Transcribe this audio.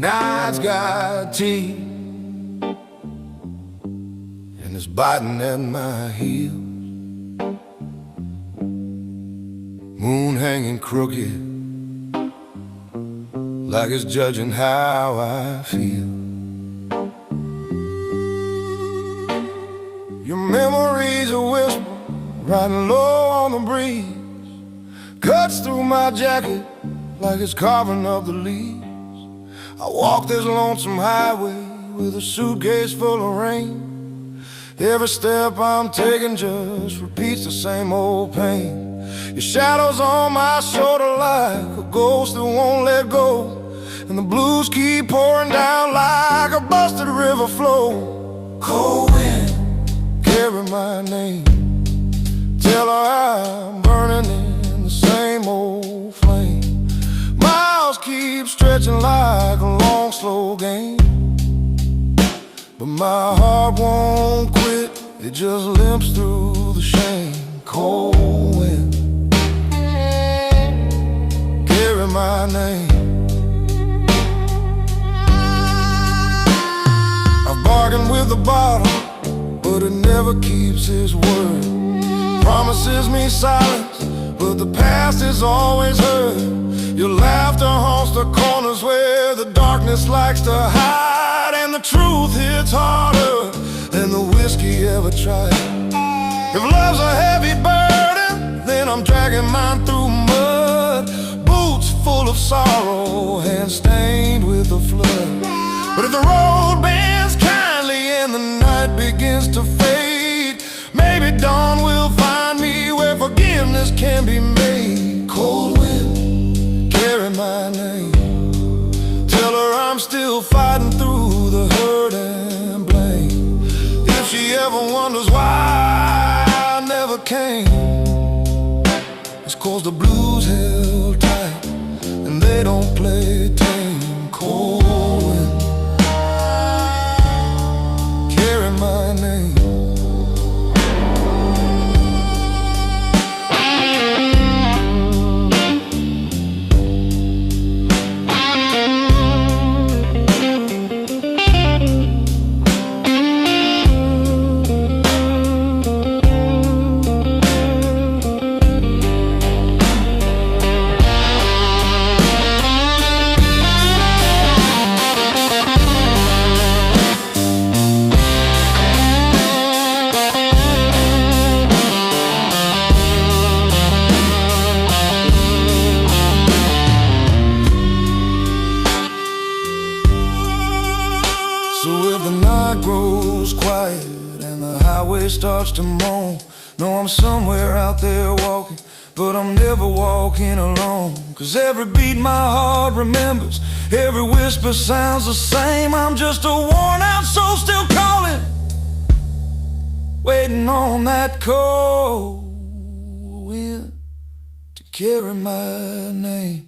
Night's got teeth and it's biting at my heels. Moon hanging crooked, like it's judging how I feel. Your memory's a whisper riding low on the breeze, cuts through my jacket like it's carving up the leaves. I walk this lonesome highway with a suitcase full of rain. Every step I'm taking just repeats the same old pain. Your shadow's on my shoulder like a ghost that won't let go, and the blues keep pouring down like a busted river flow. Cold wind, carry my name, tell her I'm burning in the same old flame. Miles keep stretching like a long, slow game, but my heart won't quit, it just limps through the shame. Cold wind, carry my name. I've bargained with the bottle, but it never keeps its word. Promises me silence, but the past is always heard. Your laughter haunts the corners where the darkness likes to hide, and the truth hits harder than the whiskey ever tried. If love's a heavy burden, then I'm dragging mine through mud. Boots full of sorrow, hands stained with the flood. But if the road bends kindly and the night begins to fade, maybe dawn will find me where forgiveness can be made. Cold wind, carry my name, tell her I'm still fighting through the hurt and blame. If she ever wonders why I never came, it's 'cause the blues held tight and they don't play tame. Cold wind, carry my name. So if the night grows quiet and the highway starts to moan, know I'm somewhere out there walking, but I'm never walking alone. 'Cause every beat my heart remembers, every whisper sounds the same. I'm just a worn out soul still calling, waiting on that cold wind to carry my name.